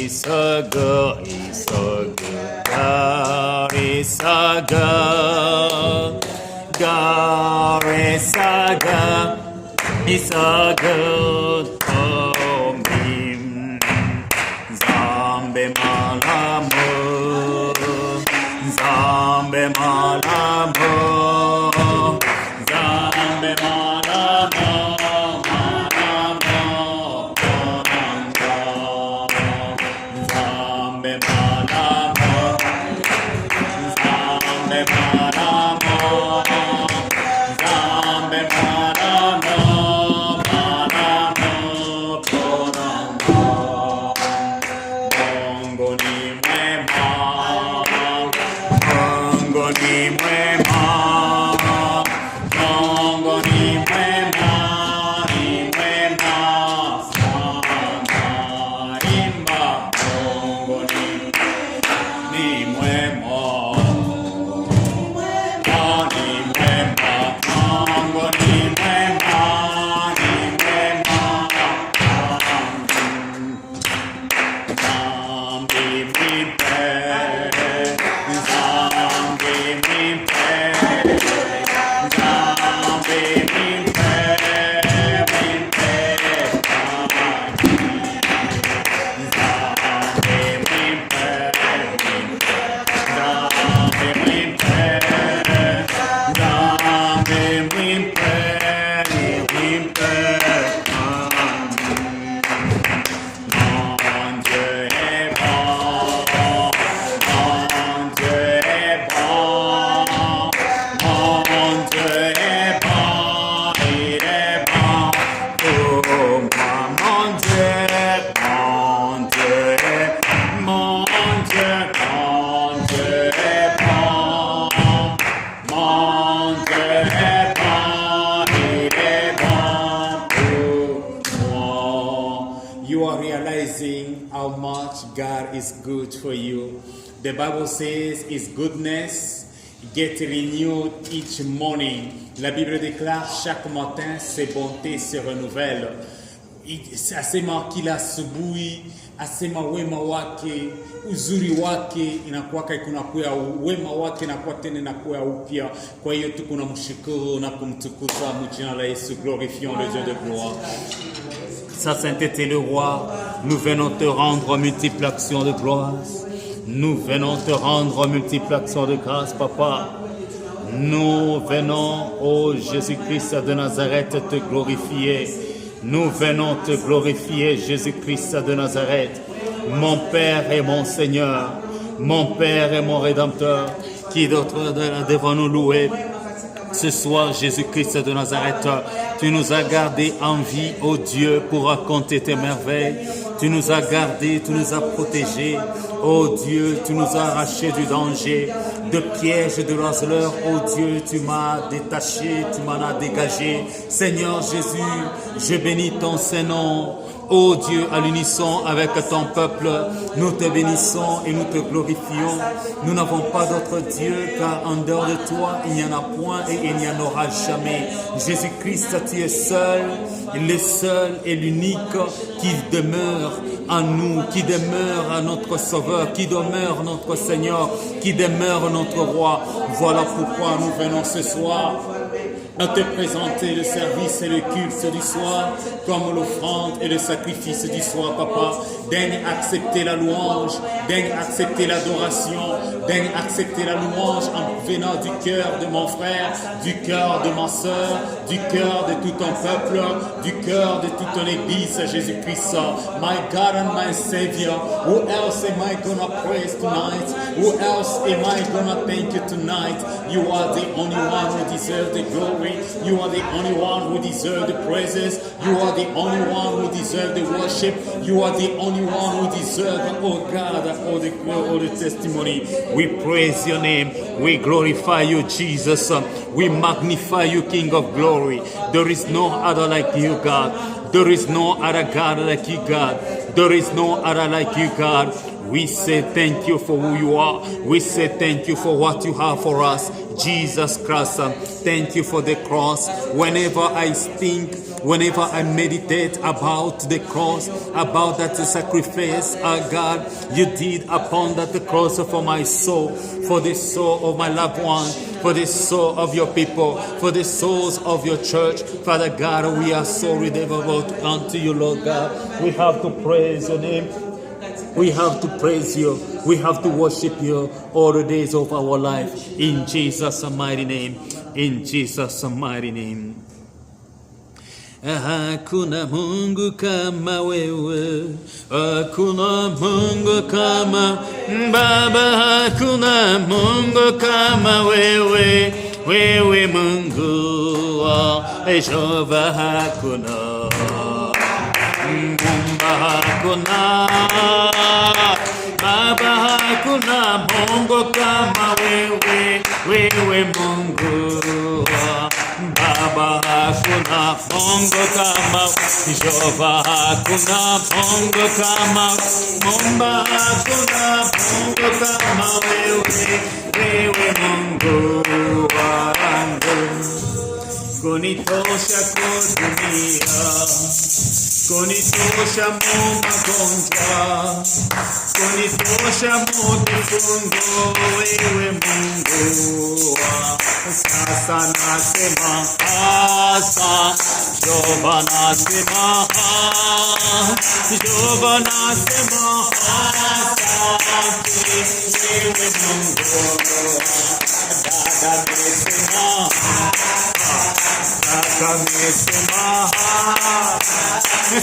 He's so good, He's so good. God is so good. God is so good. He's so good for me. Zambe malamu, Zambe malamu, Zambe malamu, malamu, Zambe malamu, Zambe malamu, Zambe malamu, malamu, Bongo ni mwema, Bongo ni mwema, Bongo ni mwema, ni mwema sana. Imba Bongo ni mwema, ni mwema, Bongo ni mwema, ni mwema. Zambi mimpe, Zambi mimpe, Zambi mimpe, mimpe, Zambi mimpe, Zambi mimpe, Zambi mimpe, mimpe. Mon Dieu est bon, mon Dieu est bon, mon Dieu est bon, il est bon pour moi. Mon Dieu est bon, mon Dieu est bon, mon Dieu est bon, mon Dieu est bon, il est bon pour moi. You are realizing how much God is good for you. The Bible says His goodness get renewed each morning. La Bible déclare chaque matin ses bontés se renouvellent. Asema kila asubuhi, asema wema wake, uzuri wake inakuwa kunakuwa wema wake inakuwa tena inakuwa upya. Kwa hiyo tunamshukuru na kumtukuza mjina la Yesu. Glorifions le Dieu de gloire. Sa sainteté le roi, nous venons te rendre multiples actions de gloire. Nous venons te rendre multiples actions de grâce, papa. Nous venons, ô Jésus-Christ de Nazareth, te glorifier. Nous venons te glorifier, Jésus-Christ de Nazareth. Mon Père et mon Seigneur, mon Père et mon Rédempteur, qui d'autre devant nous louer ce soir, Jésus-Christ de Nazareth. Tu nous as gardés en vie, ô Dieu, pour raconter tes merveilles. Tu nous as gardés, tu nous as protégés. Ô Dieu, tu nous as arrachés du danger, de pièges, de l'oiseleur. Ô Dieu, tu m'as détaché, tu m'en as dégagé. Seigneur Jésus, je bénis ton Saint-Nom. Ô Dieu, à l'unisson avec ton peuple, nous te bénissons et nous te glorifions. Nous n'avons pas d'autre Dieu, car en dehors de toi, il n'y en a point et il n'y en aura jamais. Jésus-Christ, tu es seul, le seul et l'unique qui demeure en nous, qui demeure à notre Sauveur, qui demeure notre Seigneur, qui demeure notre Roi. Voilà pourquoi nous venons ce soir à te présenter le service et le culte du soir comme l'offrande et le sacrifice du soir, papa. Daigne accepter la louange, daigne accepter l'adoration, daigne accepter la louange en venant du cœur de mon frère, du cœur de ma sœur, du cœur de tout ton peuple, du cœur de toute ton église, Jésus-Christ. My God and my Savior, who else am I gonna praise tonight? Who else am I gonna thank you tonight? You are the only one who deserves the glory. You are the only one who deserves the praises. You are the only one who deserves the worship. You are the only one who deserves, oh God, all the testimony. We praise your name. We glorify you, Jesus. We magnify you, King of glory. There is no other like you, God. There is no other God like you, God. There is no other like you, God. We say thank you for who you are. We say thank you for what you have for us. Jesus Christ, thank you for the cross. Whenever I think, whenever I meditate about the cross, about that sacrifice, God, you did upon that cross for my soul, for the soul of my loved one, for the soul of your people, for the souls of your church. Father God, we are so redeemable unto you, Lord God. We have to praise your name. We have to praise you. We have to worship you all the days of our life. In Jesus' mighty name. In Jesus' mighty name. Hakuna Mungu kama wewe, hakuna Mungu kama Baba, hakuna Mungu kama wewe, wewe Mungu wa Jehova, hakuna Mumba, hakuna Baba, hakuna Mungu kama wewe, wewe Mungu wa Baba, hakuna Mungu kama Jehova, hakuna Mungu kama Mumba, hakuna Mungu kama wewe, wewe Mungu wangu. Kunitosha kudunia, kunitosha mu magonjwa, kunitosha mu vifungo, wewe Mungu. Sasa nasema asante, Jehova nasema Jehova nasema asante, wewe Mungu. Dada mesema kaka mesema,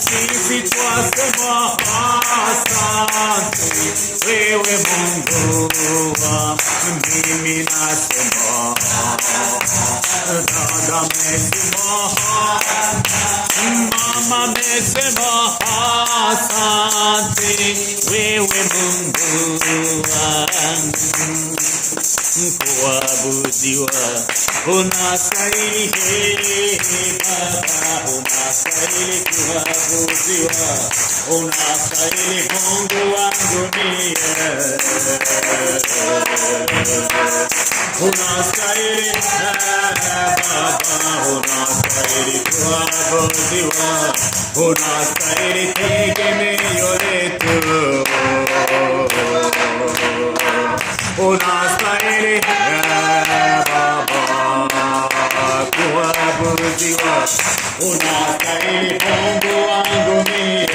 sisi twasema asante, wewe Mungu. Mimi nasema, dada mesema, mama mesema asante, wewe Mungu wangu. Kuabudiwa unastahili, Baba unastahili kuabudiwa, unastahili Mungu wangu mie, unastahili Baba, unastahili kuabudiwa, unastahili tegemeo letu, unastahili Baba kuabudiwa, unastahili Mungu wangu mie,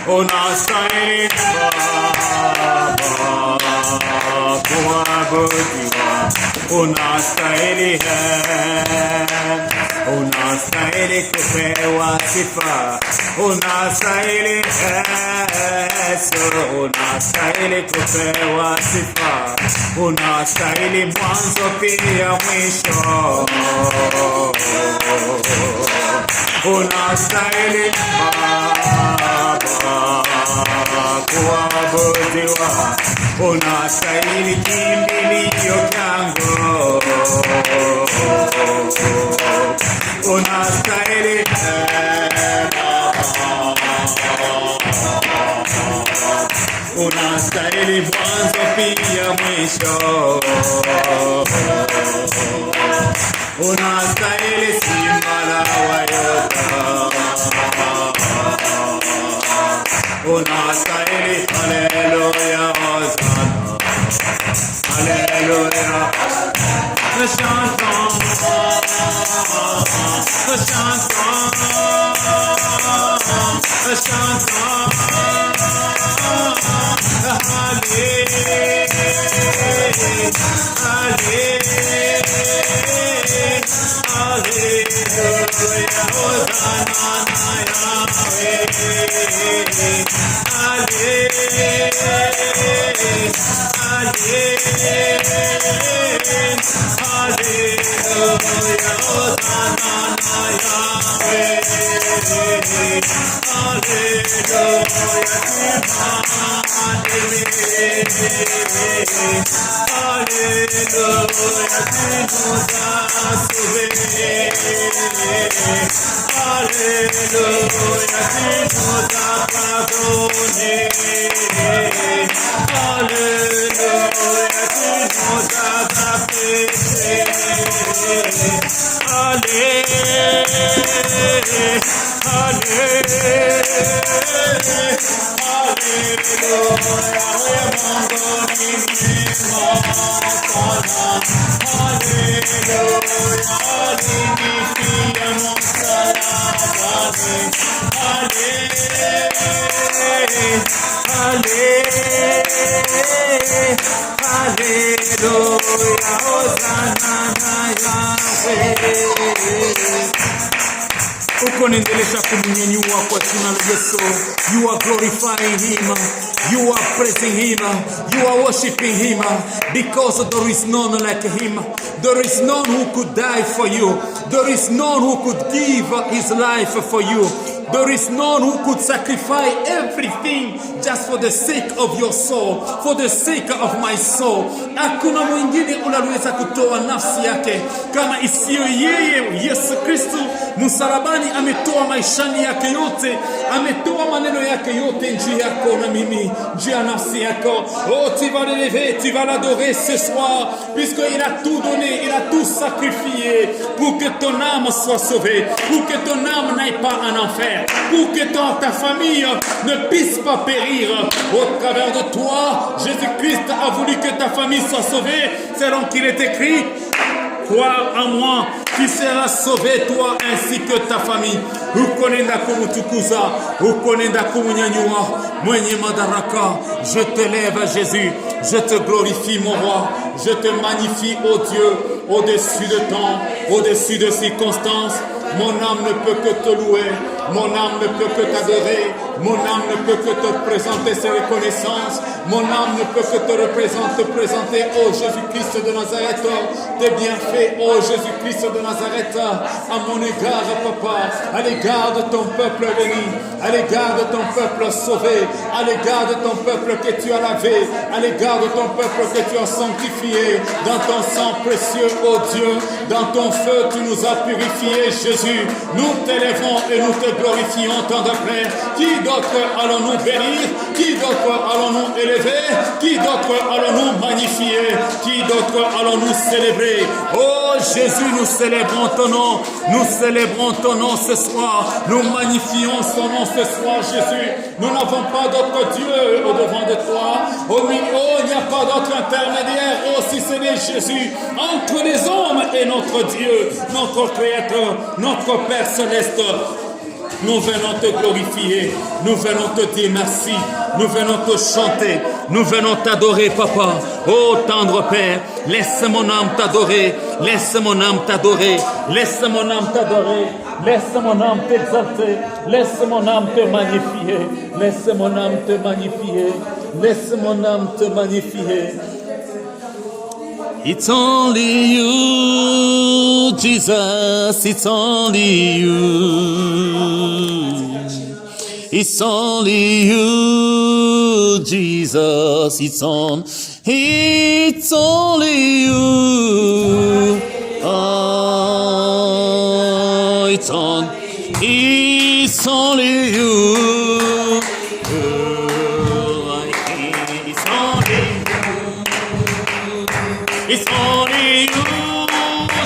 unastahili Baba kuabudiwa, unastahili unastahili kupewa sifa, unastahili Yesu, unastahili kupewa sifa, unastahili mwanzo pia mwisho, unastahili Baba kuabudiwa, unastahili kimbilio changu, unastahili unastahili mwanzo pia mwisho, unastahili simba wa Yuda, unastahili haleluya hosana, haleluya chanson, chanson, You are glorifying Him, you are praising Him, you are worshiping Him, because there is none like Him. There is none who could die for you. There is none who could give His life for you. There is none who could sacrifice everything just for the sake of your soul, for the sake of my soul. Hakuna mwingine unaweza kutoa nafsi yake kama isiyo yeye. Yesu Kristo msalabani ametoa maishani yake yote, ametoa maneno yake yote njia yako na mimi, njia nafsi yako. Oh, tu vas l'élever, tu vas l'adorer ce soir, puisqu'il a tout donné, il a tout sacrifié pour que ton âme soit sauvée, pour que ton âme n'aille pas en enfer, pour que ta famille ne puisse pas périr. Au travers de toi, Jésus-Christ a voulu que ta famille soit sauvée, selon qu'il est écrit. Crois en moi, tu seras sauvé, toi ainsi que ta famille. Ukonenda kumutukuza, ukonenda kumunyanyua, mwenye madaraka. Je t'élève Jésus, je te glorifie mon roi, je te magnifie, ô Dieu, au-dessus de temps, au-dessus de circonstances. Mon âme ne peut que te louer, mon âme ne peut que t'adorer, mon âme ne peut que te présenter ses reconnaissances, mon âme ne peut que te présenter, ô Jésus-Christ de Nazareth, tes bienfaits, ô Jésus-Christ de Nazareth, à mon égard, papa, à l'égard de ton peuple béni, à l'égard de ton peuple sauvé, à l'égard de ton peuple que tu as lavé, à l'égard de ton peuple que tu as sanctifié, dans ton sang précieux, ô Dieu, dans ton feu tu nous as purifiés, Jésus. Nous t'élèvons et nous te glorifions, tendre Père. Qui d'autre allons-nous bénir? Qui d'autre allons-nous élever? Qui d'autre allons-nous magnifier? Qui d'autre allons-nous célébrer? Oh Jésus, nous célébrons ton nom. Nous célébrons ton nom ce soir. Nous magnifions son nom ce soir, Jésus. Nous n'avons pas d'autre Dieu au-devant de toi. Oh, il n'y a pas d'autre intermédiaire. Oh, si ce n'est Jésus, entre les hommes et notre Dieu, notre Créateur, notre Père Céleste. Nous venons te glorifier, nous venons te dire merci, nous venons te chanter, nous venons t'adorer, papa. Oh tendre Père, laisse mon âme t'adorer, laisse mon âme t'adorer, laisse mon âme t'adorer, laisse mon âme t'exalter, laisse mon âme te magnifier, laisse mon âme te magnifier, laisse mon âme te magnifier. It's only you, Jesus, it's only you. It's only you, Jesus, it's only you. Oh, it's only you. It's only you,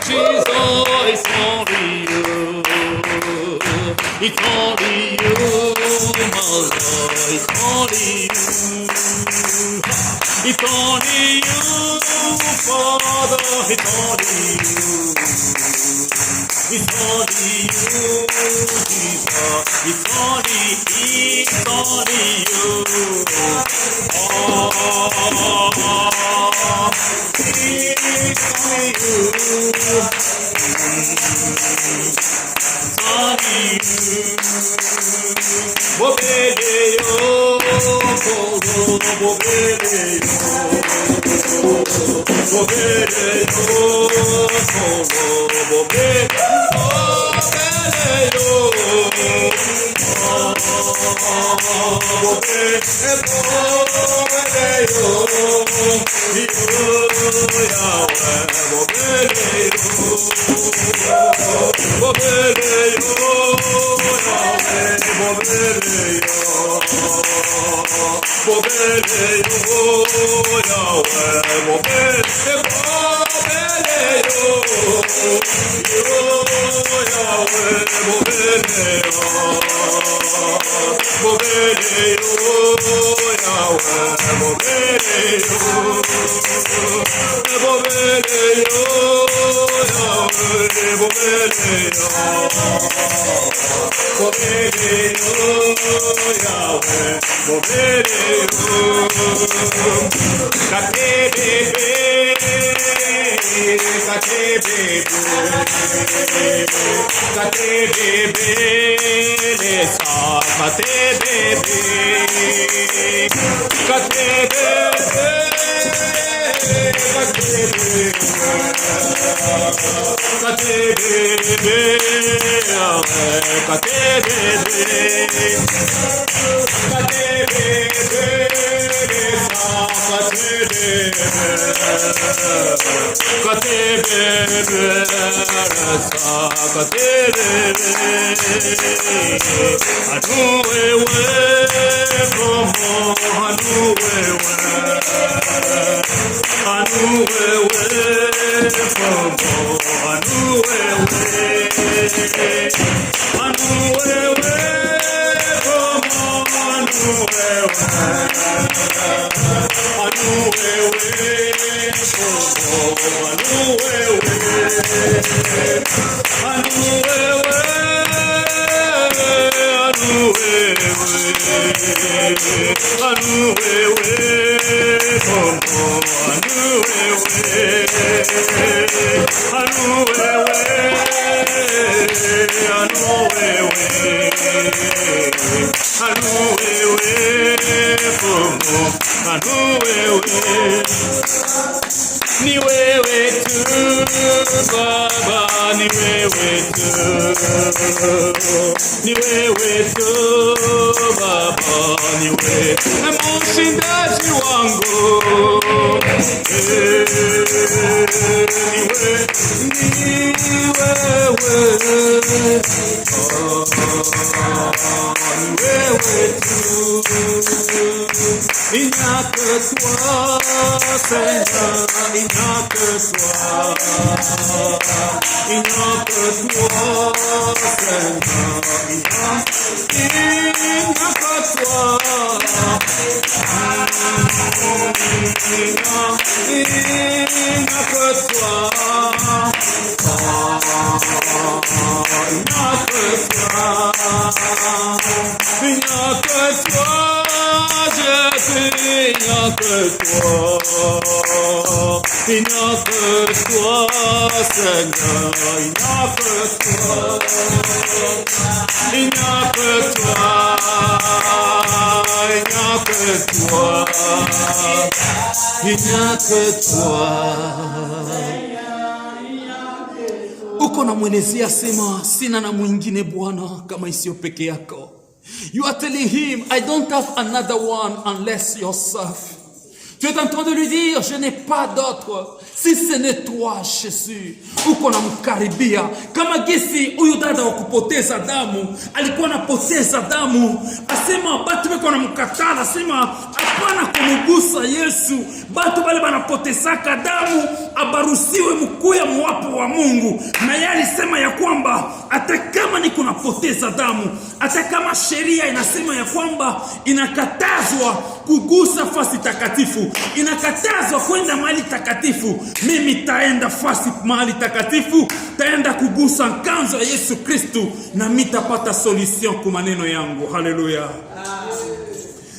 Jesus, it's only you. It's only you, my Lord, it's only you. It's only you, Father, it's only you. It's only you, Jesus, it's only you. Oh, Ni wewe tu Baba, ni wewe tu, ni wewe tu Baba, ni wewe mshindaji wangu, ni wewe il n'y a que toi, Seigneur, il n'y a que toi, il n'y a que toi, Seigneur, il n'y a que toi, il n'y a que toi, il n'y a que toi, Jésus, il n'y a que toi, il n'y a que toi, Seigneur, il n'y a que toi, il n'y a que toi, il n'y a que toi, il n'y a que toi. Uko na mwenezia sema sina na mwingine Bwana kama isiyo peke yako. You are telling him, I don't have another one unless yourself. Tu es en train de lui dire, je n'ai pas d'autre si ce n'est toi, Jésus. Uko na mkaribia kama gisi huyu dada wa kupoteza damu alikuwa anapoteza damu, asema batu wako wanamkatala, asema hapana kumgusa Yesu. Batu wale wanapotezaka damu abarusiwe mkuya mwapo wa Mungu. Na yeye alisema ya kwamba hata kama niko napoteza damu, hata kama sheria inasema ya kwamba inakatazwa kugusa fasi takatifu, inakatazwa kwenda mahali takatifu, mimi taenda fasi mahali takatifu, taenda kugusa nkanzo ya Yesu Kristo na mitapata solution kwa maneno yangu. Haleluya.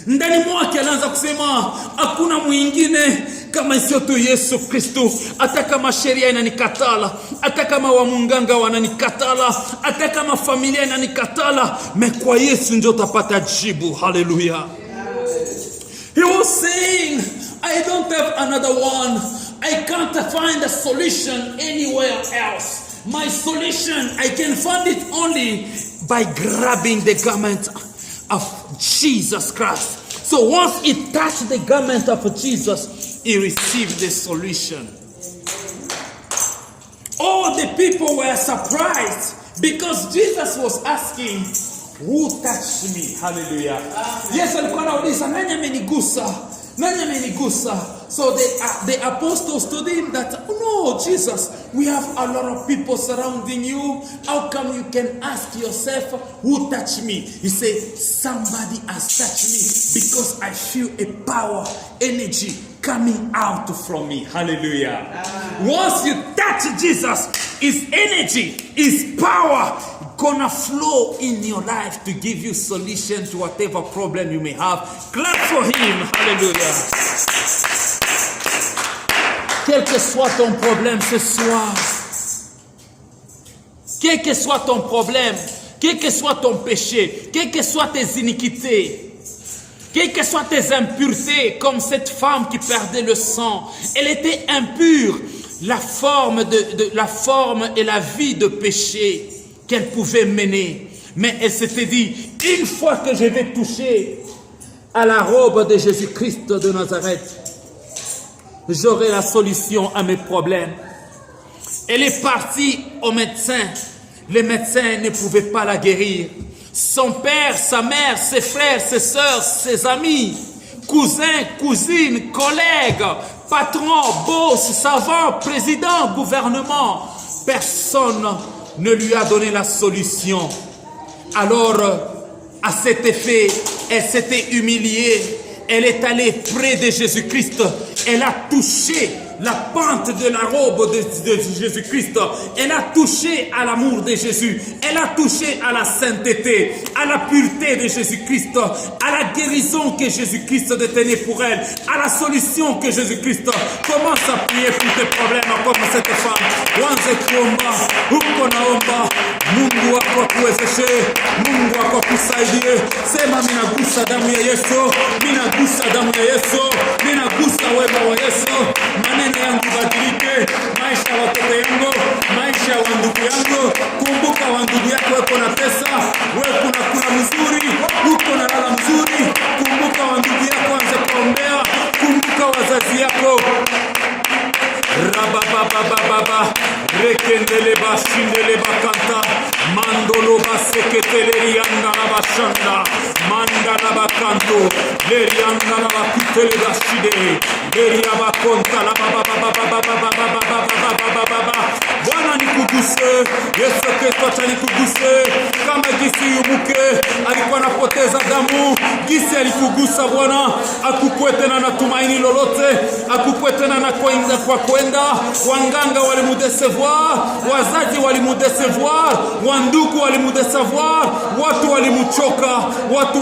Ndani mwake alianza kusema hakuna mwingine kama sio tu Yesu Kristo. Hata kama sheria inanikatala, hata kama wa munganga wananikatala, hata kama familia inanikatala, kwa Yesu ndio utapata jibu. Haleluya. He was saying, I don't have another one. I can't find a solution anywhere else. My solution, I can find it only by grabbing the garment of Jesus Christ. So once he touched the garment of Jesus, he received the solution. All the people were surprised because Jesus was asking, who touched me? Hallelujah. Yes, alikuwa anauliza nani amenigusa? Nani amenigusa? So the apostles told him that, oh no, Jesus, We have a lot of people surrounding you. How come you can ask yourself, who touched me? You say, somebody has touched me because I feel a power, energy coming out from me. Hallelujah. Once you touch Jesus, his energy, his power gonna flow in your life to give you solution to whatever problem you may have. Clap for him. Hallelujah. Quel que soit ton problème ce soir, quel que soit ton problème, quel que soit ton péché, quelles que soient tes iniquités, quelles que soient tes impuretés, comme cette femme qui perdait le sang, elle était impure, la forme et la vie de péché qu'elle pouvait mener. Mais elle s'était dit, une fois que je vais toucher à la robe de Jésus-Christ de Nazareth, j'aurai la solution à mes problèmes. Elle est partie au médecin. Les médecins ne pouvaient pas la guérir. Son père, sa mère, ses frères, ses sœurs, ses amis, cousins, cousines, collègues, patrons, boss, savants, présidents, gouvernement, personne ne lui a donné la solution. Alors, à cet effet, elle s'était humiliée. Elle est allée près de Jésus-Christ. Elle a touché la pente de la robe de Jésus-Christ. Elle a touché à l'amour de Jésus. Elle a touché à la sainteté, à la pureté de Jésus-Christ, à la guérison que Jésus-Christ détenait pour elle, à la solution que Jésus-Christ commence à prier pour tes problèmes comme cette femme. Wanze kuomba, uko naomba, Mungu wako akuwezeshe, Mungu wako akusaidie. Sema minagusa damu ya Yesu, minagusa damu ya Yesu, minagusa wema wa Yesu. Maneno yangu badilike, maisha ya watoto yangu, maisha ya ndugu yangu. Kumbuka wa ndugu yako wako na pesa, wewe kuna kula mzuri, uko na lala mzuri. Kumbuka wa ndugu yako anze kuombea, kumbuka wazazi yako. Rabababababa, rekendele bashindele bakanta, mandolo baseketele rianda la bashanda, manda la bakanto, lerianda la bakutele bashide, leria bakonta la babababababababababababababa. Bwana nikuguse, Yesu Kristo acha nikuguse, kama gisi yumuke alikuwa anapoteza damu, gisi alikugusa Bwana, akukue tena na tumaini lolote, akukue tena na kwenda kwa kwenda. Wanganga walimudesevoir, wazazi walimudesevoir, wandugu walimudesevoir, watu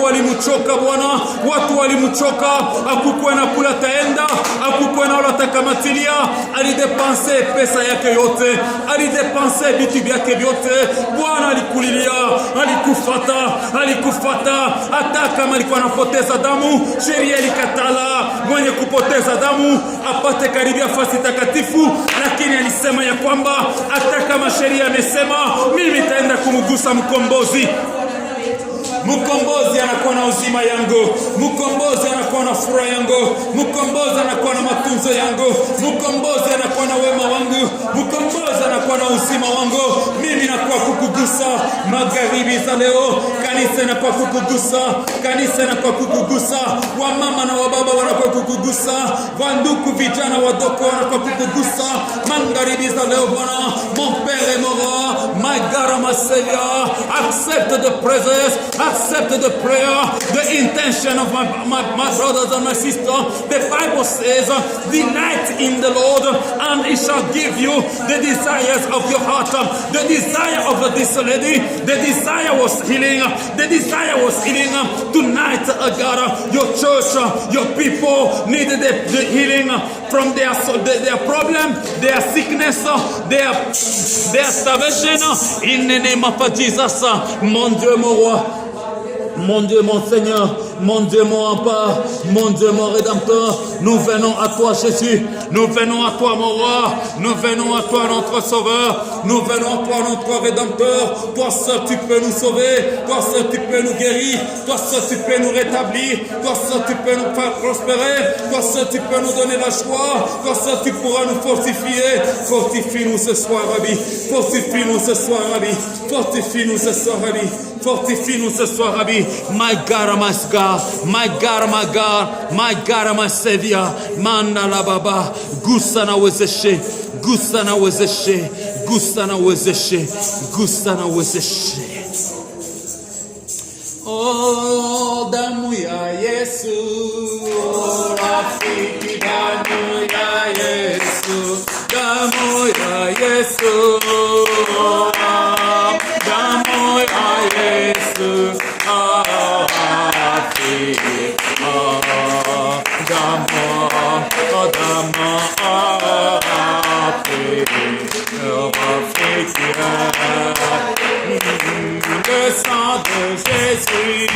walimuchoka Bwana, watu walimuchoka, akukue na kula taenda, akukue na wala takamatilia, alidepanse pesa yake yote, alidepanse vitu vyake vyote. Bwana alikulilia, alikufata, hata kama alikuwa anapoteza damu, sheria ilikatala mwenye kupoteza damu apate karibia fasi takatifu, lakini alisema ya kwamba hata kama sheria imesema, mimi nitaenda kumgusa mkombozi. Mkombozi anakuwa na uzima yangu, mkombozi anakuwa na furaha yangu, mkombozi anakuwa na matunzo yangu, mkombozi anakuwa na wema wangu, mkombozi anakuwa na uzima wangu. Mimi nakuwa kukugusa magharibi za leo, kanisa inakuwa kukugusa, kanisa inakuwa kukugusa, wamama na wababa wanakuwa kukugusa, wanduku vijana wadogo wanakuwa kukugusa magharibi za leo. Bwana, mon père est mort, my God, my Savior, accept the presence, accept the prayer, the intention of my brothers and my sisters. The Bible says, delight in the Lord and he shall give you the desires of your heart. The desire of this lady, the desire was healing. The desire was healing. Tonight, God, your church, your people needed the healing from their problem, their sickness, their starvation. In the name of Jesus, mon Dieu, mon roi. Mon Dieu, mon Seigneur, mon Dieu, mon rempart, mon Dieu, mon Rédempteur, nous venons à toi, Jésus, nous venons à toi, mon roi, nous venons à toi, notre Sauveur, nous venons à toi, notre Rédempteur. Toi seul, tu peux nous sauver, toi seul, tu peux nous guérir, toi seul, tu peux nous rétablir, toi seul, tu peux nous faire prospérer, toi seul, tu peux nous donner la joie, toi seul, tu pourras nous fortifier. Fortifie-nous ce soir, Rabbi, fortifie-nous ce soir, Rabbi, fortifie-nous ce soir, Rabbi. Fortifie-nous ce soir, Rabbi. My God, my God, my God, my God, my God, my Savior. Manda la baba, gusa na wezeshe, gusa na uwezeshe, gusa na uwezeshe, gusa na uwezeshe. Oh, damu ya Yesu, oh, rafiki, damu ya Yesu, damu ya Yesu, oh, damu ya Yesu, oh, rafiki, oh, damu, oh, damu, oh, rafiki, oh, rafiki, le sang de Jésus,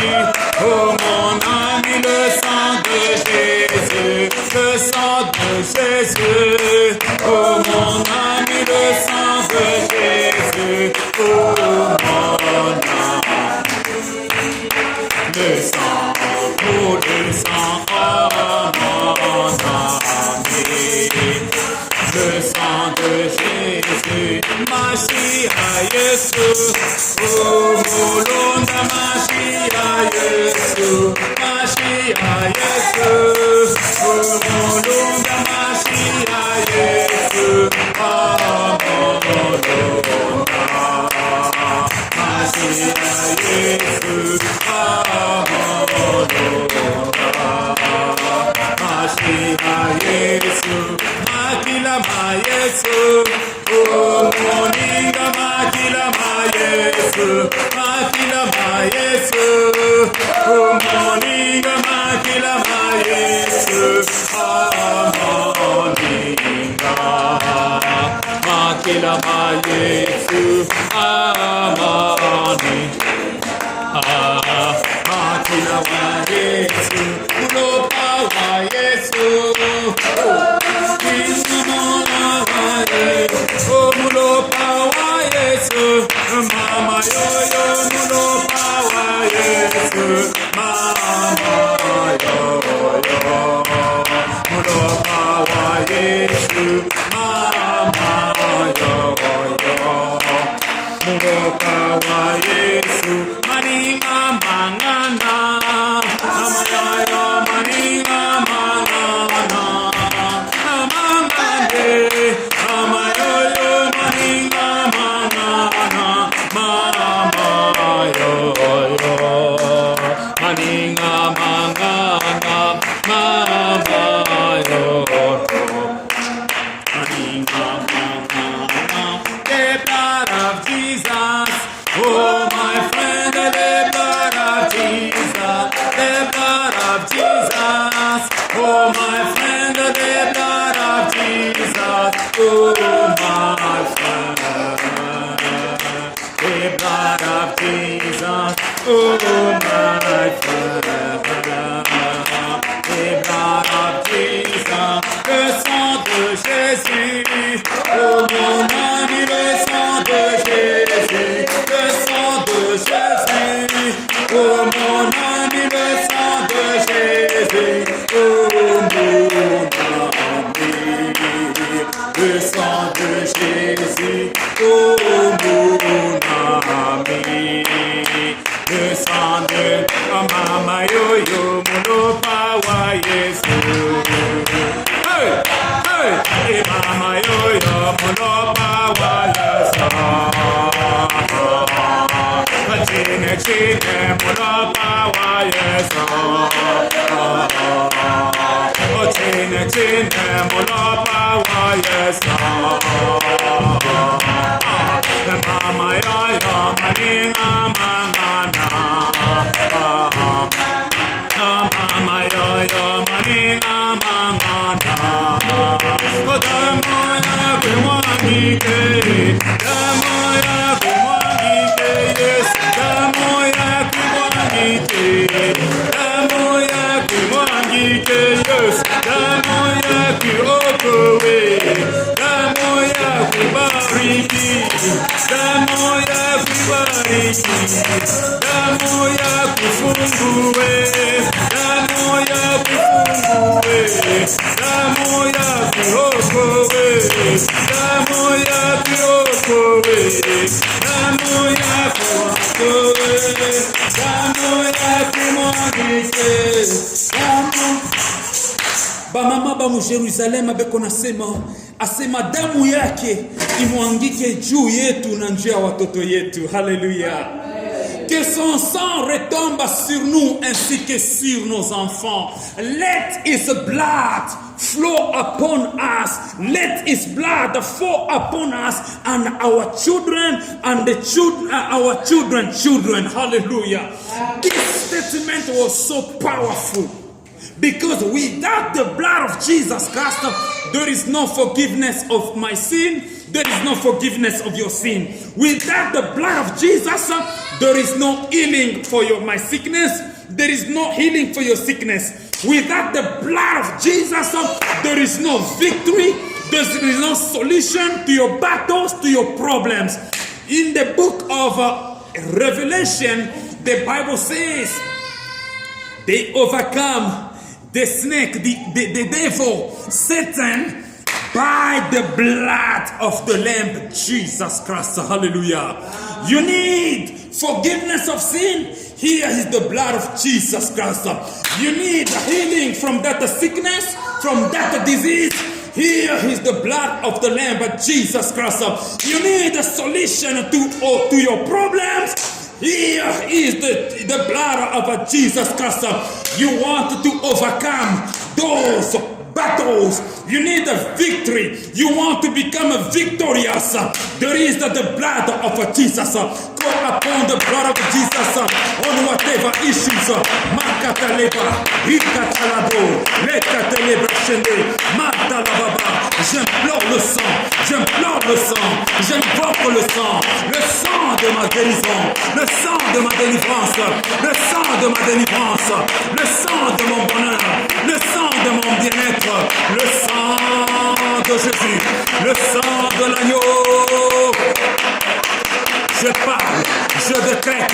oh mon ami, le sang de Jésus, le sang de Jésus, oh mon ami, le sang de Jésus, oh mon ami, le sang, oh le sang, oh mon ami, le sang de Jésus, Mashiach Yesu, oh Molonda Mashiach Yesu, Mashiach Yesu, oh Molonda Mashiach Yesu, oh Molonda Mashiach Yesu, oh Molonda Mashiach Yesu, Makila Ma Yesu, oh moninga makila Ma Yesu, makila Ma Yesu, oh moninga makila Ma Yesu, ah moninga makila Ma Yesu, ah moninga makila Ma Yesu, ulopa wa Yesu, oh mulo pawa Yesu, mama yo yo mulo pawa Yesu, mama yo yo mulo pawa Yesu, mama yo yo mulo pawa Yesu, mani mama ngana, mama yo yo mani mama ngana. Oh my friend, the blood of Jesus. Oh my friend, the blood of Jesus. Oh my friend, the blood of Jesus. Le sang de Jésus. Oh mon ami, le sang de Jésus. Le sang de Jésus. Oh mon ami, le sang de Jésus. Oh mon ami, le sang de Jésus, oh mon ami, le sang de Mama yo yo mono pawa Yesu, hey hey, Mama yo yo mono pawa Yesu, chine chine mono pawa Yesu. Chine chine mono pawa Yesu, mama yo yo maninga mangana, mama yo yo maninga mangana. Damo ya kumwangike, damo ya kumwangike, yes, damo ya kumwangike, damo ya kumwangike, yes. Damo ya kuokowe, damo ya kubariki, damo ya kubariki, damo ya kufungue, damo ya kufungue, damo ya kuokowe, damo ya kuokowe, damo ya kuokowe, damo ya kumwagike, damo Bamama ba mu Jerusalem beko asema damu yake imwangike juu yetu na juu ya watoto yetu. Hallelujah. Que son sang retombe sur nous ainsi que sur nos enfants. Let his blood flow upon us. Let his blood fall upon us and our children and the children, our children. Hallelujah. This statement was so powerful because without the blood of Jesus Christ, there is no forgiveness of my sin. There is no forgiveness of your sin. Without the blood of Jesus, there is no healing for my sickness. There is no healing for your sickness. Without the blood of Jesus, there is no victory. There is no solution to your battles, to your problems. In the book of Revelation, the Bible says they overcome the snake, the devil, Satan, by the blood of the Lamb, Jesus Christ. Hallelujah. You need forgiveness of sin. Here is the blood of Jesus Christ. You need healing from that sickness, from that disease. Here is the blood of the Lamb, Jesus Christ. You need a solution to your problems. Here is the blood of Jesus Christ. You want to overcome those battles. You need a victory. You want to become victorious. There is the blood of Jesus. Go upon the blood of Jesus on whatever issues. Makataleba, Ikatalabo, Lekataleba Shende, Matalababa. J'implore le sang. J'implore le sang. J'invoque le sang de ma guérison, le sang de ma délivrance, le sang de ma délivrance, le sang de mon bonheur, le sang de mon bien-être, le sang de Jésus, le sang de l'agneau. Je parle, je décrète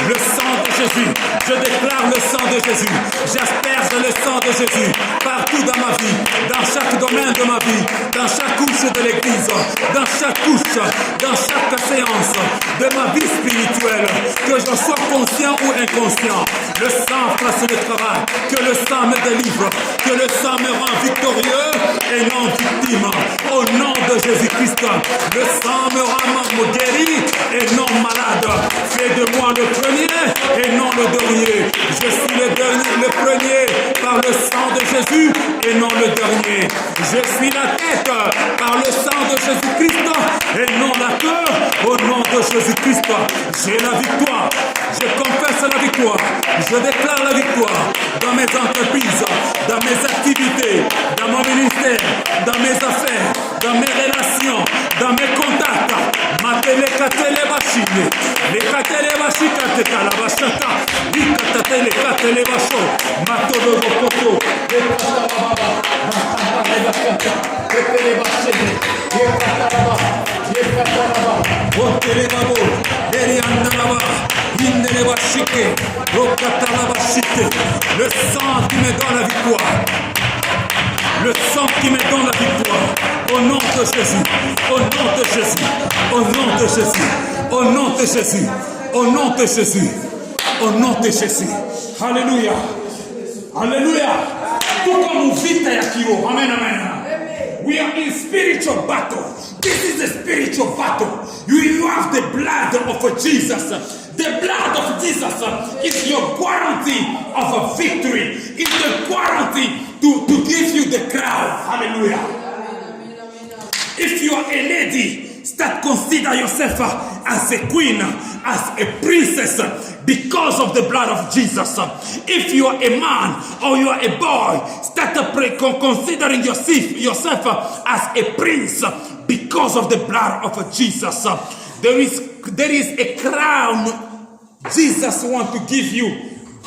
le sang de Jésus. Je déclare le sang de Jésus. J'asperge le sang de Jésus partout dans ma vie, dans chaque domaine de ma vie, dans chaque couche de l'église, dans chaque couche, dans chaque séance de ma vie spirituelle, que je sois conscient ou inconscient. Le sang fasse le travail, que le sang me délivre, que le sang me rend victorieux et non victime. Au nom de Jésus-Christ, le sang me rend guéri et non malade. Fais de moi le premier et non le dernier. Je suis le dernier, le premier par le sang de Jésus et non le dernier. Je suis la tête par le sang de Jésus-Christ et non la queue. Au nom de Jésus-Christ, j'ai la victoire. Je confesse la victoire. Je déclare la victoire dans mes entreprises, dans mes activités, dans mon ministère, dans mes affaires, dans mes relations, dans mes contacts. Matele katele bashine, le katele bashika te kalabashata, le katele basho, matolo bokoto, le katalaba, matale bashata, le katele bashine, le katalaba, otele babo, le andalaba, indele bashike, le katalaba shite, le sang qui me donne la victoire. Le sang qui me donne la victoire. Au nom de Jésus. Au nom de Jésus. Au nom de Jésus. Au nom de Jésus. Au nom de Jésus. Au nom de Jésus. Alléluia. Alléluia. Tout comme vita ya kiro. Amen, amen. We are in spiritual battle. This is a spiritual battle. You have the blood of Jesus. The blood of Jesus is your guarantee of a victory. It's the guarantee to give you the crown. Hallelujah. If you are a lady, start consider yourself as a queen, as a princess, because of the blood of Jesus. If you are a man or you are a boy, start considering yourself as a prince because of the blood of Jesus. There is a crown Jesus wants to give you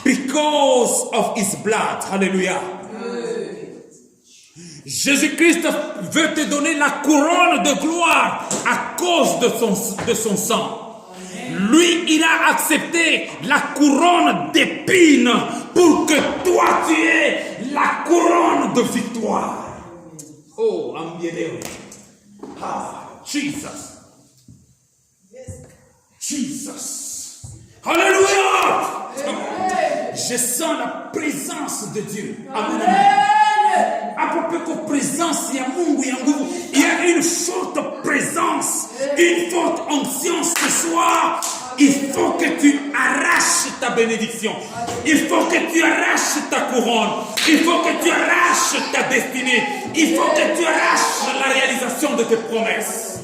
because of his blood. Hallelujah. Jésus-Christ veut te donner la couronne de gloire à cause de son sang. Lui, il a accepté la couronne d'épines pour que toi, tu aies la couronne de victoire. Oh, ambieleo. Ah, Jesus. Jesus. Alléluia. je sens la présence de Dieu. Amen, amen. À propos de présence, il y a Mungu, il y a une forte présence, une forte onction ce soir. Il faut que tu arraches ta bénédiction. Il faut que tu arraches ta couronne. Il faut que tu arraches ta destinée. Il faut que tu arraches la réalisation de tes promesses.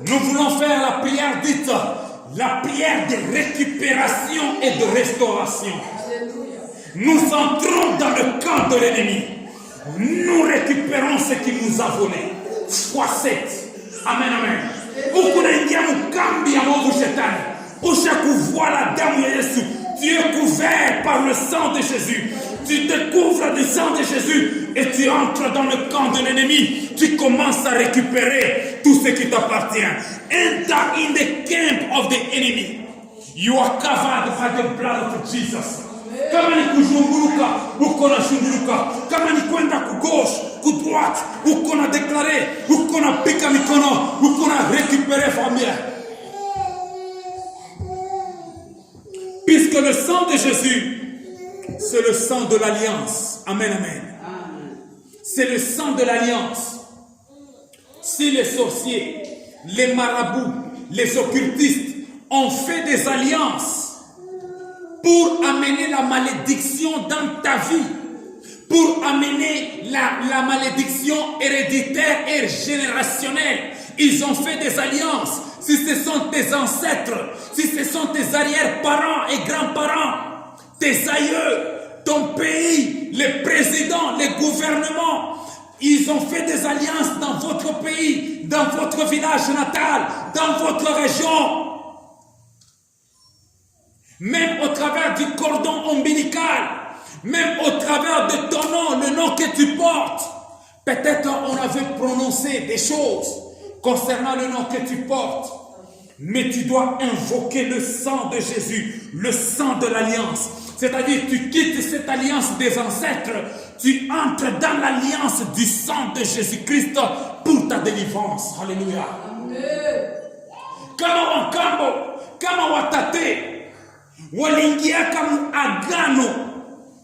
Nous voulons faire la prière dite, la prière de récupération et de restauration. Nous entrons dans le camp de l'ennemi. Nous récupérons ce qu'il nous a volé. Fois 7. Amen, amen. Ukunaingia mkambi ya mwovu shetani. Ushakuvoa la damu ya Yesu. Tu es couvert par le sang de Jésus. Tu te couvres du sang de Jésus et tu entres dans le camp de l'ennemi. Tu commences à récupérer tout ce qui t'appartient. Enter in the camp of the enemy. You are covered by the blood of Jesus. Kama ni kuzunguruka, uko na shunguruka. Kama ni kwenda kugauche, kudroite, uko na déclarer, uko na pika mikono, uko na récupérer famille. Puisque le sang de Jésus, c'est le sang de l'alliance. Amen, amen. C'est le sang de l'alliance. Si les sorciers, les marabouts, les occultistes ont fait des alliances pour amener la malédiction dans ta vie, pour amener la malédiction héréditaire et générationnelle. Ils ont fait des alliances. Si ce sont tes ancêtres, si ce sont tes arrière-parents et grands-parents, tes aïeux, ton pays, les présidents, les gouvernements, ils ont fait des alliances dans votre pays, dans votre village natal, dans votre région. Même au travers du cordon ombilical, même au travers de ton nom, le nom que tu portes. Peut-être on avait prononcé des choses concernant le nom que tu portes. Mais tu dois invoquer le sang de Jésus, le sang de l'alliance. C'est-à-dire tu quittes cette alliance des ancêtres, tu entres dans l'alliance du sang de Jésus-Christ pour ta délivrance. Alléluia. Kama wakambo, kama watate, waliingia kama agano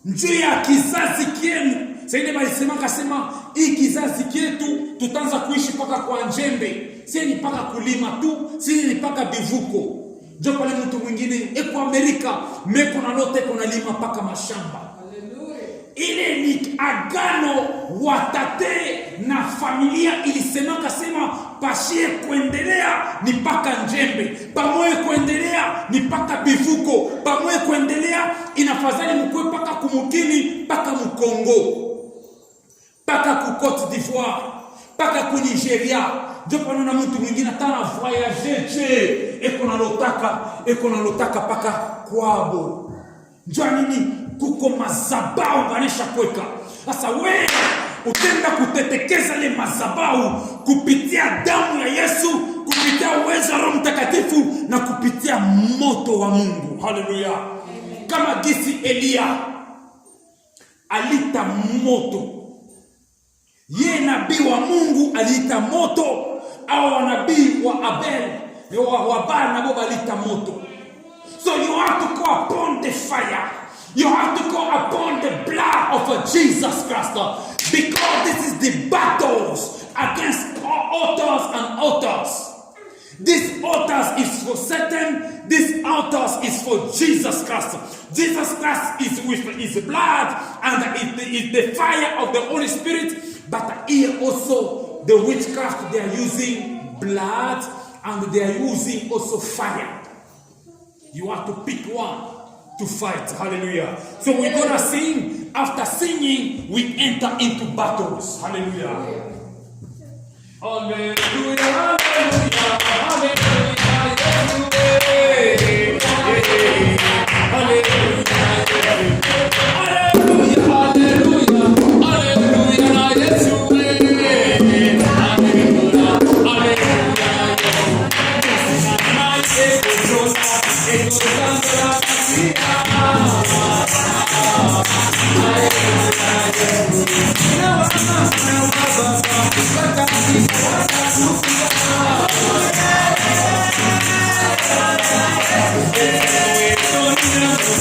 njoo ya kizazi kienu. Sasa walisema kasema hii kizazi kietu tutaanza kuishi paka kwa njembe. Si ni paka kulima tu, si ni paka bivuko. Ndio pale mtu mwingine eko Amerika, meko na lote kuna lima paka mashamba. Ile ni agano watate na familia ilisema kasema pashie kuendelea ni paka njembe, pamoja kuendelea ni paka bivuko, pamoja kuendelea inafadhali mkwe paka kumukini, paka mkongo, paka ku Cote d'Ivoire, paka ku Nigeria. Ndio panaona mtu mwingine atana voyager eko na lotaka paka kwabo. Njoo nini kuko mazabau banisha kweka. Sasa wewe utenda kutetekeza ile mazabau kupitia damu ya Yesu, kupitia uwezo wa Roho Mtakatifu na kupitia moto wa Mungu. Haleluya. Kama gisi Elia alita moto. Ye nabii wa Mungu alita moto, au nabii wa Abel wa Baal nabo balita moto. So you have to go upon the fire. You have to go upon the blood of Jesus Christ. Because this is the battles against altars and altars. This altars is for Satan. This altars is for Jesus Christ. Jesus Christ is with his blood and it is the fire of the Holy Spirit. But here also the witchcraft, they are using blood and they are using also fire. You have to pick one to fight. Hallelujah. So we're going to sing. After singing, we enter into battles. Hallelujah. Hallelujah. Hallelujah. Hallelujah. Hallelujah.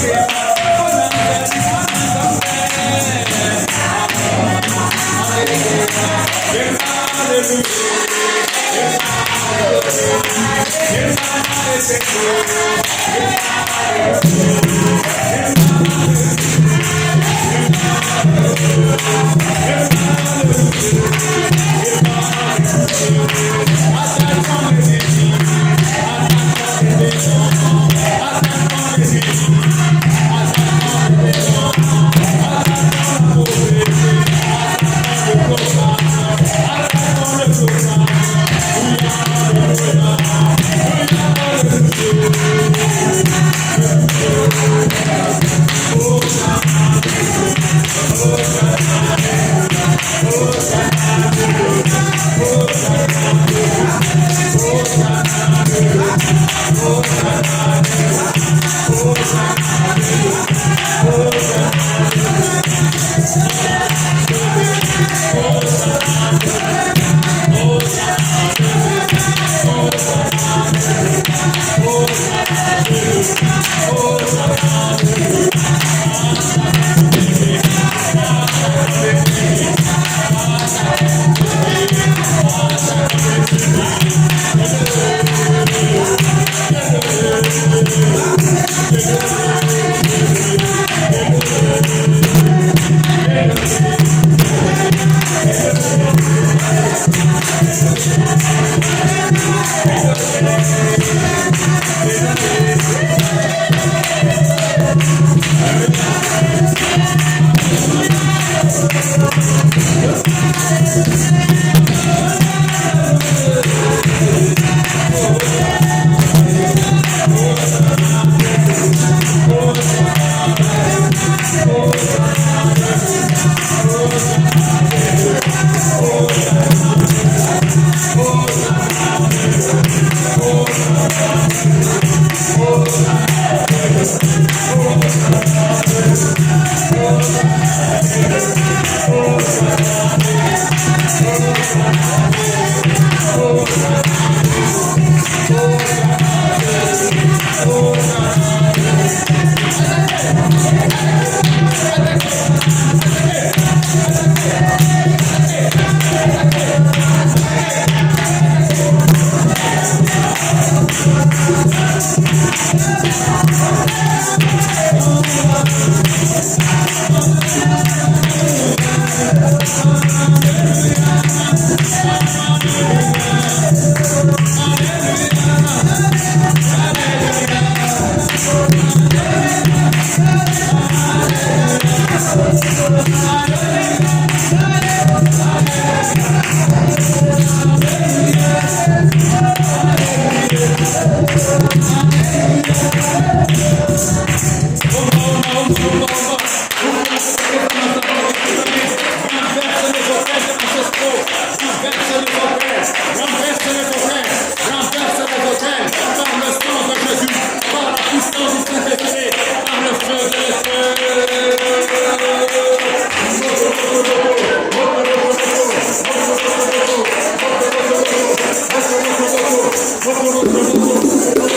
Yeah. Thank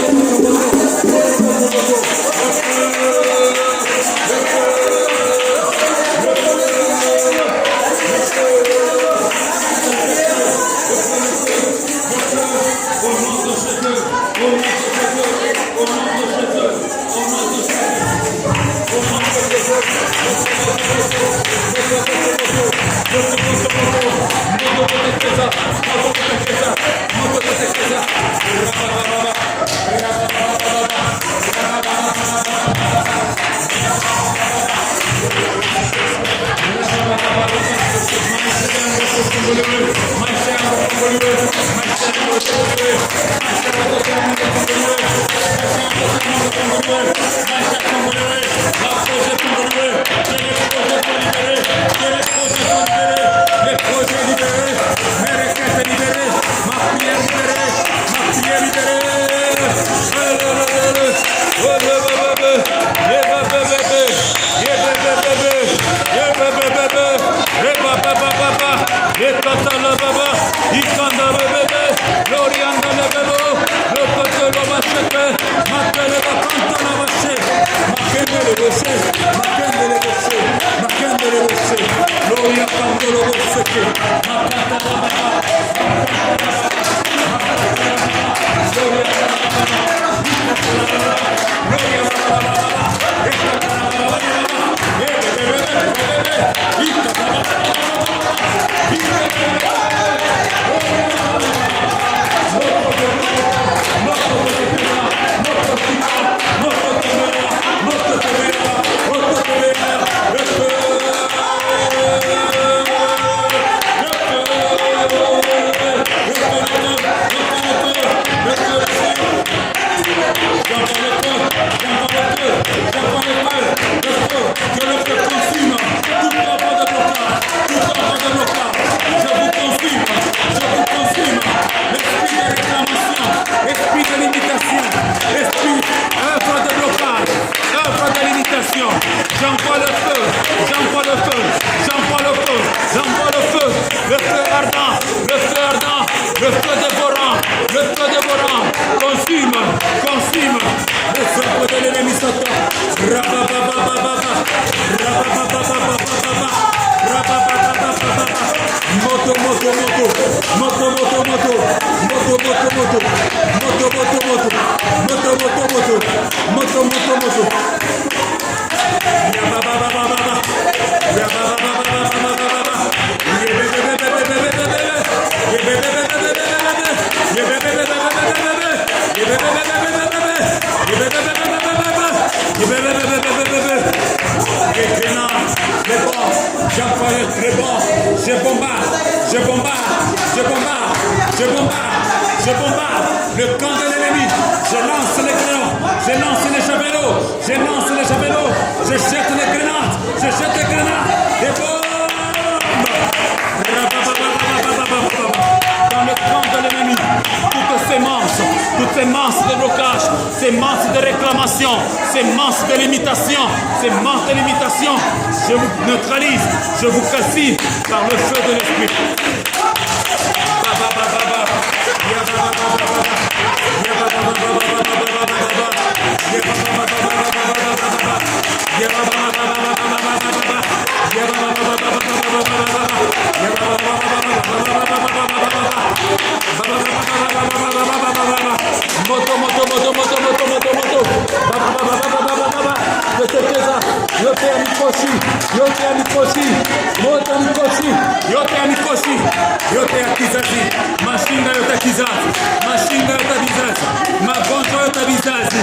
you. Que le feu consume tout œuvre de blocage, toute œuvre de blocage. Je vous consume. L'esprit de réclamation, esprit de limitation, esprit, œuvre de blocage, œuvre de limitation. J'envoie le feu, j'envoie le feu, j'envoie le feu, j'envoie le feu, le feu ardent, le feu ardent, le feu dévorant, le feu dévorant. Consume, consume. Les œuvres de l'ennemi Satan. Moto, moto, moto, moto, moto, moto, moto, moto, moto, moto, moto, moto, moto, moto, moto, moto, moto, moto. Je bombarde, je bombarde, je bombarde, je bombarde, je bombarde le camp de l'ennemi. Je lance les grenades, je lance les javelots, je lance les javelots, je jette les grenades, je jette les grenades, des bombes. Dans le camp de l'ennemi, toutes ces manches de blocage, ces manches de réclamation, ces manches de limitation, ces manches de limitation, je vous neutralise, je vous calcine par le feu de l'esprit. Yote ya kizazi, mashinga yote kizazi, mashinga yote vizazi, magonjwa yote vizazi,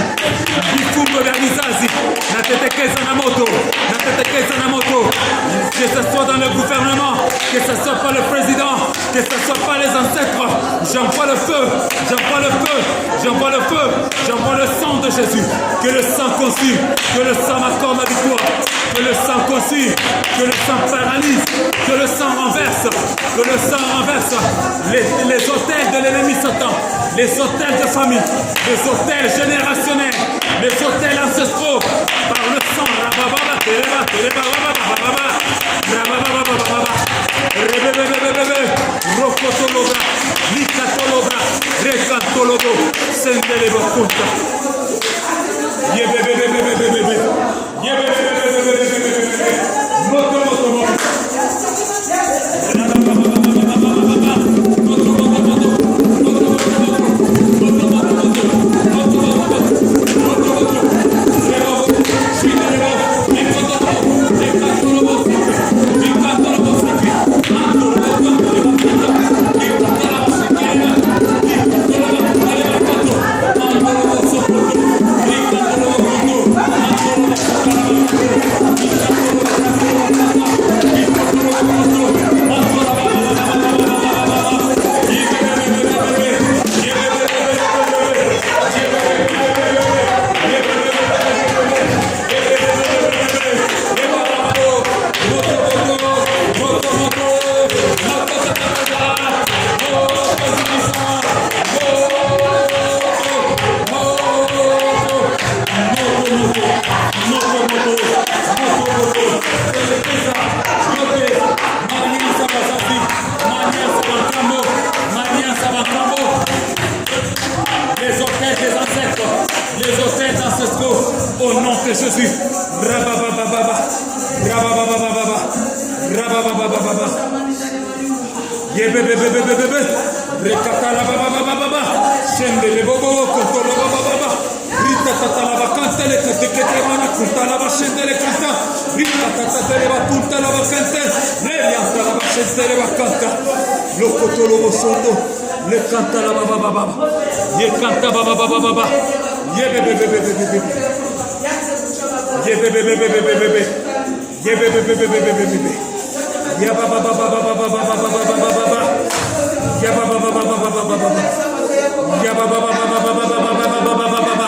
vifungo vya vizazi, natetekeza na moto, natetekeza na moto, que ce soit dans le gouvernement, que ce soit pas le président, que ce soit pas les ancêtres, j'envoie le feu, j'envoie le feu, j'envoie le feu, j'envoie le sang de Jésus, que le sang consume, que le sang m'accorde la victoire, que le sang consume, que le sang paralyse, que le sang renverse, que le sang renverse les hôtels de l'ennemi Satan, les hôtels de famille, les hôtels générationnels, les hôtels ancestraux, par le sang. Au nom de Jésus. Rababababa. Rababababa. Rababababa. Yebebebebebebe. Rekatalababababa. Shendelebobo. Kontolabababa. Ritatalaba kantele keteketebana kuntalaba shendele kanta. Ritatalaba kuntalaba kante. Neriantalaba shendeleba kanta. Lokotolobo sondo. Le kantalabababa. Ye kantababababa. Yebebebebebebe. Yebebebebebebe. Yebebebebebebe. Yabababababababababababa. Yababababababababa. Yababababababababababa.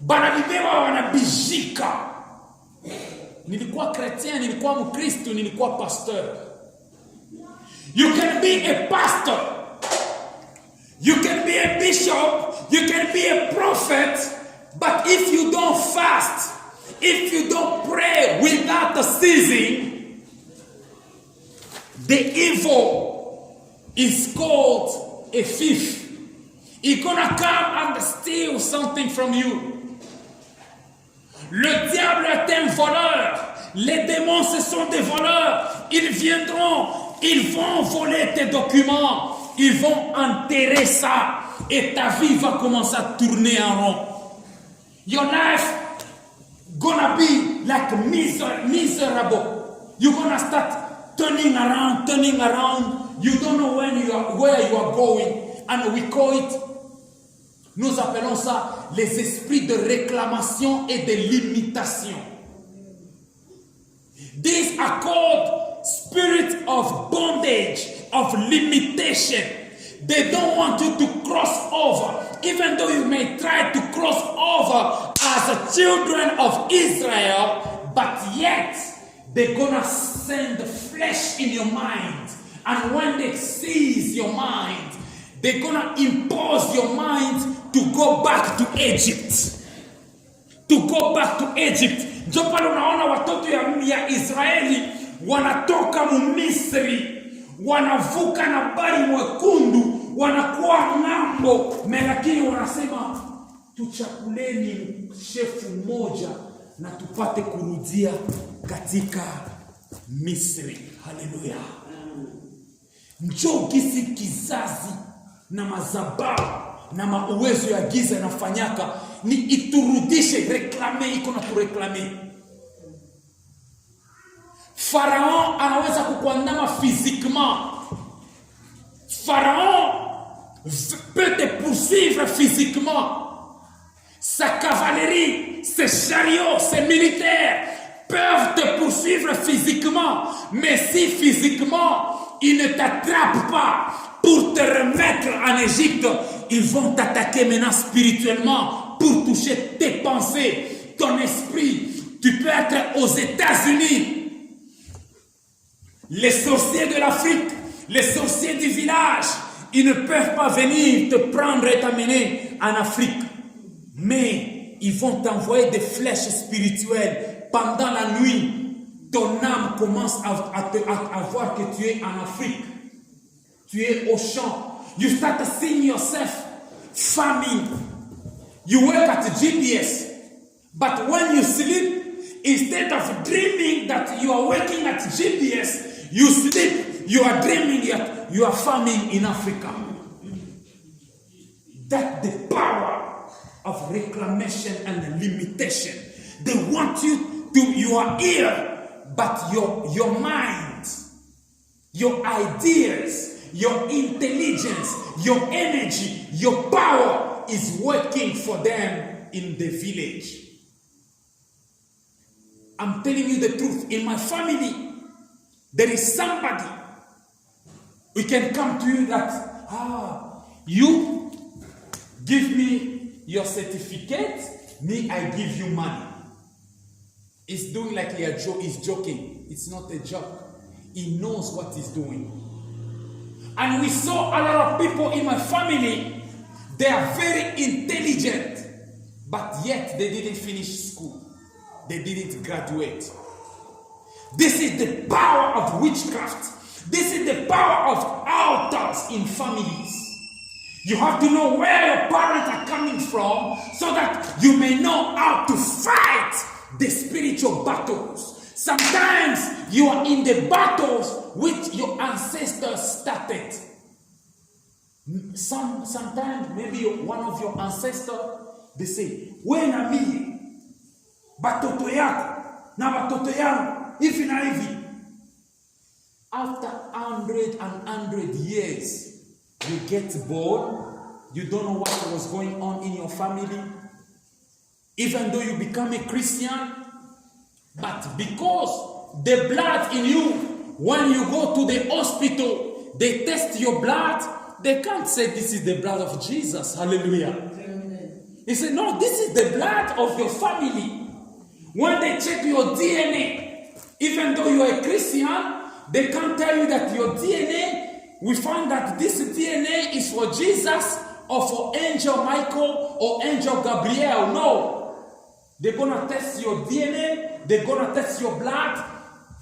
banabibeba wanabijika. Nilikuwa chrétien, nilikuwa mkristo, nilikuwa pasteur. You can be a pastor. You can be a bishop. You can be a prophet. But if you don't fast, if you don't pray without ceasing, the evil is called a thief. He's gonna come and steal something from you. Le diable est un voleur. Les démons, ce sont des voleurs. Ils viendront, ils vont voler tes documents. Ils vont enterrer ça. Et ta vie va commencer à tourner en rond. Your life gonna be like miserable. You're gonna start turning around. You don't know where you are going. And we call it, nous appelons ça les esprits de réclamation et de limitation. These are called spirits of bondage, of limitation. They don't want you to cross over. Even though you may try to cross over as a children of Israel, but yet they're gonna send flesh in your mind. And when they seize your mind, they're gonna impose your mind to go back to Egypt. To go back to Egypt. Ndio pale unaona watoto ya Israeli wanatoka Misri, wanavuka na bahari mwekundu, wanakuwa ng'ambo, lakini wanasema tuchakuleni shefu mmoja na tupate kurudia katika Misri. Haleluya. Njoo kisi kizazi na mazabao na mauwezo ya giza yanafanyaka ni iturudishe, reklame, iko na tureklame. Pharaon anaweza kukuandama physiquement. Pharaon peut te poursuivre physiquement. Sa cavalerie, ses chariots, ses militaires peuvent te poursuivre physiquement. Mais si physiquement, ils ne t'attrapent pas pour te remettre en Égypte, ils vont t'attaquer maintenant spirituellement pour toucher tes pensées, ton esprit. Tu peux être aux États-Unis. Les sorciers de l'Afrique, les sorciers du village, ils ne peuvent pas venir te prendre et t'amener en Afrique. Mais ils vont t'envoyer des flèches spirituelles. Pendant la nuit, ton âme commence à voir que tu es en Afrique. Tu es au champ. You start seeing yourself farming. You work at GPS. But when you sleep, instead of dreaming that you are working at GPS, you sleep, you are dreaming that you are farming in Africa. That's the power of reclamation and limitation. They want you to, you are here, but your mind, your ideas, your intelligence, your energy, your power is working for them in the village. I'm telling you the truth. In my family, there is somebody we can come to you that, you give me your certificate, me, I give you money. He's doing like he's joking. It's not a joke. He knows what he's doing. And we saw a lot of people in my family, they are very intelligent, but yet they didn't finish school. They didn't graduate. This is the power of witchcraft. This is the power of altars in families. You have to know where your parents are coming from so that you may know how to fight the spiritual battles. Sometimes you are in the battles which your ancestors started. Sometimes maybe one of your ancestors, they say, we na mie, batoto yako, na batoto yangu, hivi na hivi. After 100 years, you get bored, you don't know what was going on in your family, even though you become a Christian, but because the blood in you, when you go to the hospital, they test your blood, they can't say this is the blood of Jesus. Hallelujah. He said, no, this is the blood of your family. When they check your DNA, even though you are a Christian, they can't tell you that your DNA, we found that this DNA is for Jesus or for Angel Michael or Angel Gabriel. No. They're going to test your DNA. They're going to test your blood.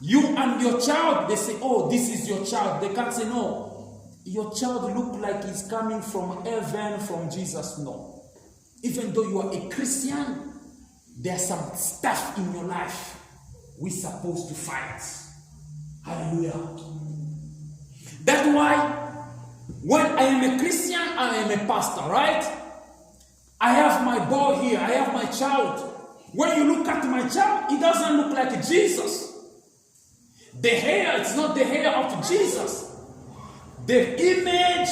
You and your child, they say, oh, this is your child. They can't say, no, your child look like he's coming from heaven, from Jesus. No. Even though you are a Christian, there's some stuff in your life we're supposed to fight. Hallelujah. That's why when I am a Christian, I am a pastor, right? I have my boy here, I have my child. When you look at my child, it doesn't look like Jesus. The hair, it's not the hair of Jesus. The image,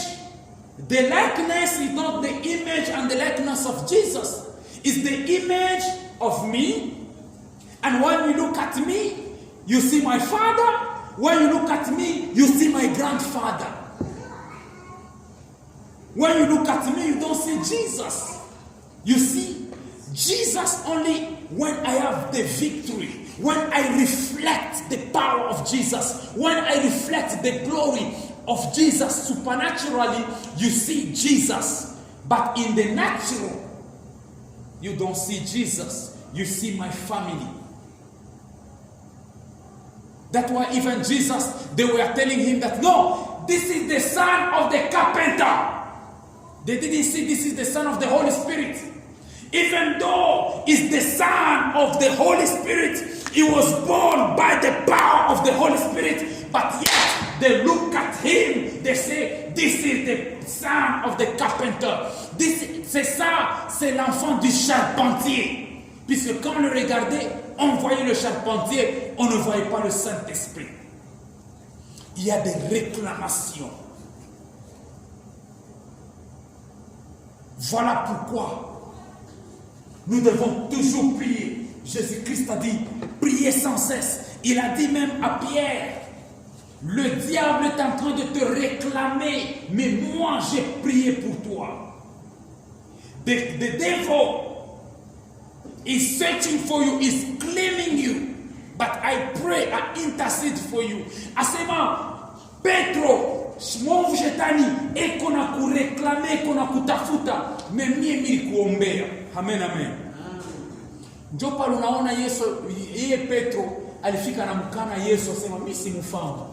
the likeness is not the image and the likeness of Jesus. It's the image of me. And when you look at me, you see my father. When you look at me, you see my grandfather. When you look at me, you don't see Jesus. You see Jesus only when I have the victory, when I reflect the power of Jesus, when I reflect the glory of Jesus supernaturally, you see Jesus. But in the natural, you don't see Jesus. You see my family. That's why even Jesus, they were telling him that, no, this is the son of the carpenter. They didn't see this is the son of the Holy Spirit. Even though it's the son of the Holy Spirit, he was born by the power of the Holy Spirit, but yet they look at him, they say, this is the son of the carpenter. C'est ça, c'est l'enfant du charpentier. Puisque quand on le regardait, on voyait le charpentier, on ne voyait pas le Saint-Esprit. Il y a des réclamations. Voilà pourquoi nous devons toujours prier. Jésus-Christ a dit, priez sans cesse. Il a dit même à Pierre, le diable est en train de te réclamer, mais moi j'ai prié pour toi. The devil is searching for you, is claiming you. But I pray, I intercede for you. Asema, Petro, mwovu shetani, eko na kureklame, eko na kutafuta, mie nilikuombea. Amen, amen. Ndio pale unaona Yesu, yeye Petro, alifika na mkana Yesu, asema, mimi simfahamu.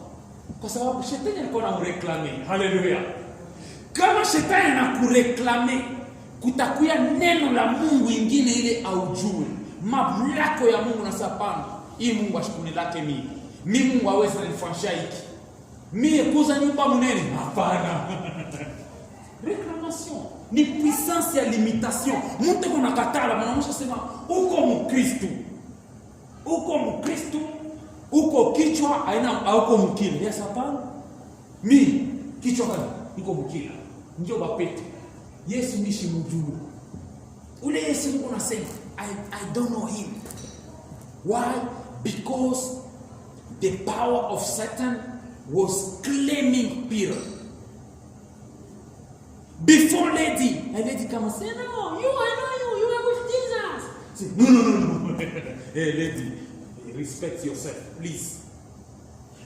Kwa sababu shetani alikuwa anamreklame. Haleluya. Kama shetani anakureklame, kutakuya neno la Mungu ingine ile aujue. Mamlaka ya Mungu na sapana. Hii Mungu ashikuni lake mimi. Mimi Mungu hawezi kunifanyia hiki. Mimi kuza nyumba munene. Hapana. Réclamation. Ni puissance ya limitation. Mtu kuna katala mnamusha sema uko Mkristo. Uko Mkristo. Uko kichwa aina auko mkila. Yes hapana. Mimi kichwa kani niko mkila. Ndio bapete. Yesu nishi mjuu. Ule Yesu Mungu anasema I don't know him. Why? Because the power of Satan was claiming Peter. Before a lady come and say, no, I know you are with Jesus. Say, no. Hey lady, respect yourself, please.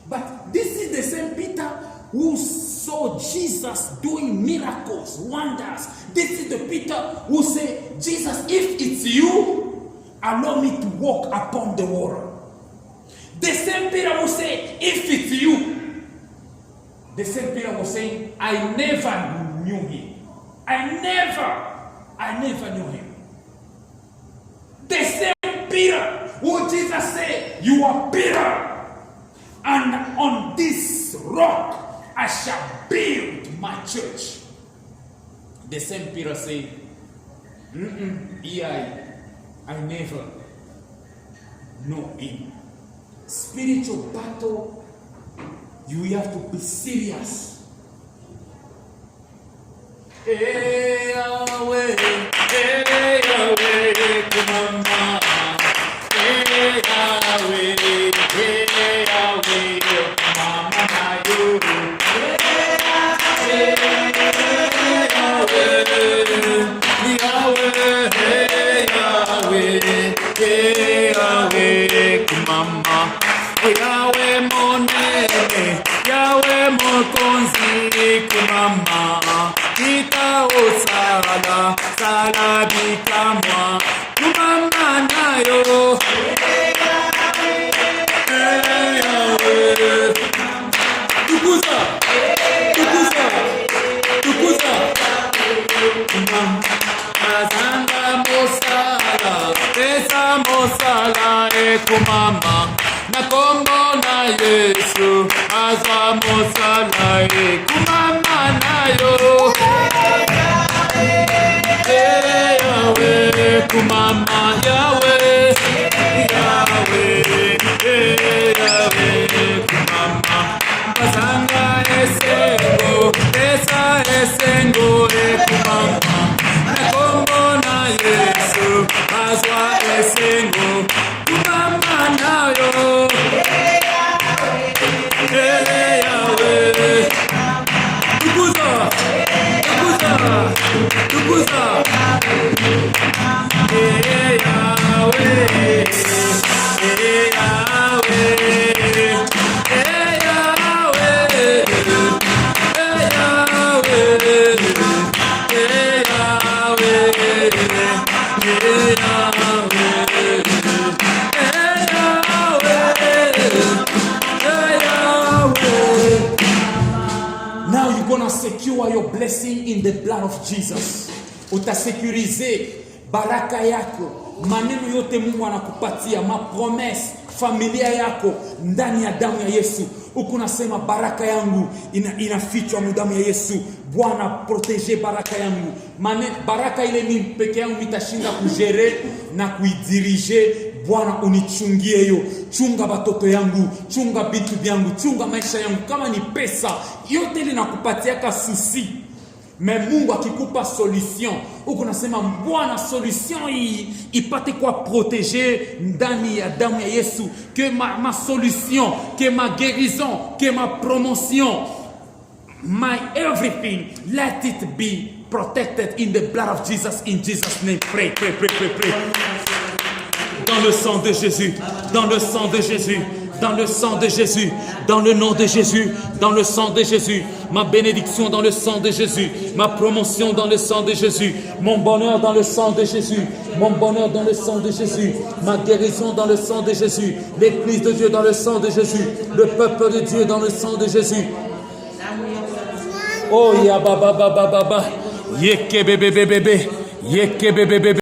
But this is the same Peter who saw Jesus doing miracles, wonders. This is the Peter who said, Jesus, if it's you, allow me to walk upon the water. The same Peter who said, if it's you. The same Peter was saying, I never knew him. I never knew him. The same Peter who Jesus said, you are Peter, and on this rock I shall build my church. The same Peter said, I never know him. Spiritual battle, you have to be serious. Hey Yahweh, come on now. Hey Yahweh, come on now. Yahweh, mosala bikamwa kumama nayo tukuza azanga mosala pesa mosala kumama na kombo na Yesu azwa mosala kumama nayo Yahweh kumama Yahweh kumama azanga esengo pesa esengo kumama na kombo na Yesu azwa esengo kumama nayo Yahweh tukuza Now you're gonna secure your blessing in the blood of Jesus. Utasekurize baraka yako, maneno yote Mungu anakupatia, mapromesse, familia yako ndani ya damu ya Yesu. Huku nasema baraka yangu inafichwa mu damu ya Yesu. Bwana protege baraka yangu. Baraka ile mimi peke yangu nitashinda kujere na kuidirige. Bwana unichungie hiyo. Chunga batoto yangu, chunga vitu vyangu, chunga maisha yangu. Kama ni pesa, yote ile nakupatia ka susi. Mais Mungu akikupa solution, huko nasema Bwana solution hii ipate kwa protéger ndani ya damu ya Yesu, que ma solution, que ma guérison, que ma promotion, my everything, let it be protected in the blood of Jesus. In Jesus' name, pray. Dans le sang de Jésus, dans le sang de Jésus, dans le sang de Jésus, dans le nom de Jésus, dans le sang de Jésus, ma bénédiction dans le sang de Jésus, ma promotion dans le sang de Jésus, mon bonheur dans le sang de Jésus, mon bonheur dans le sang de Jésus, ma guérison dans le sang de Jésus, l'église de Dieu dans le sang de Jésus, le peuple de Dieu dans le sang de Jésus. Oh ya baba baba baba, yeke bébé bébé, yeke bébé bébé.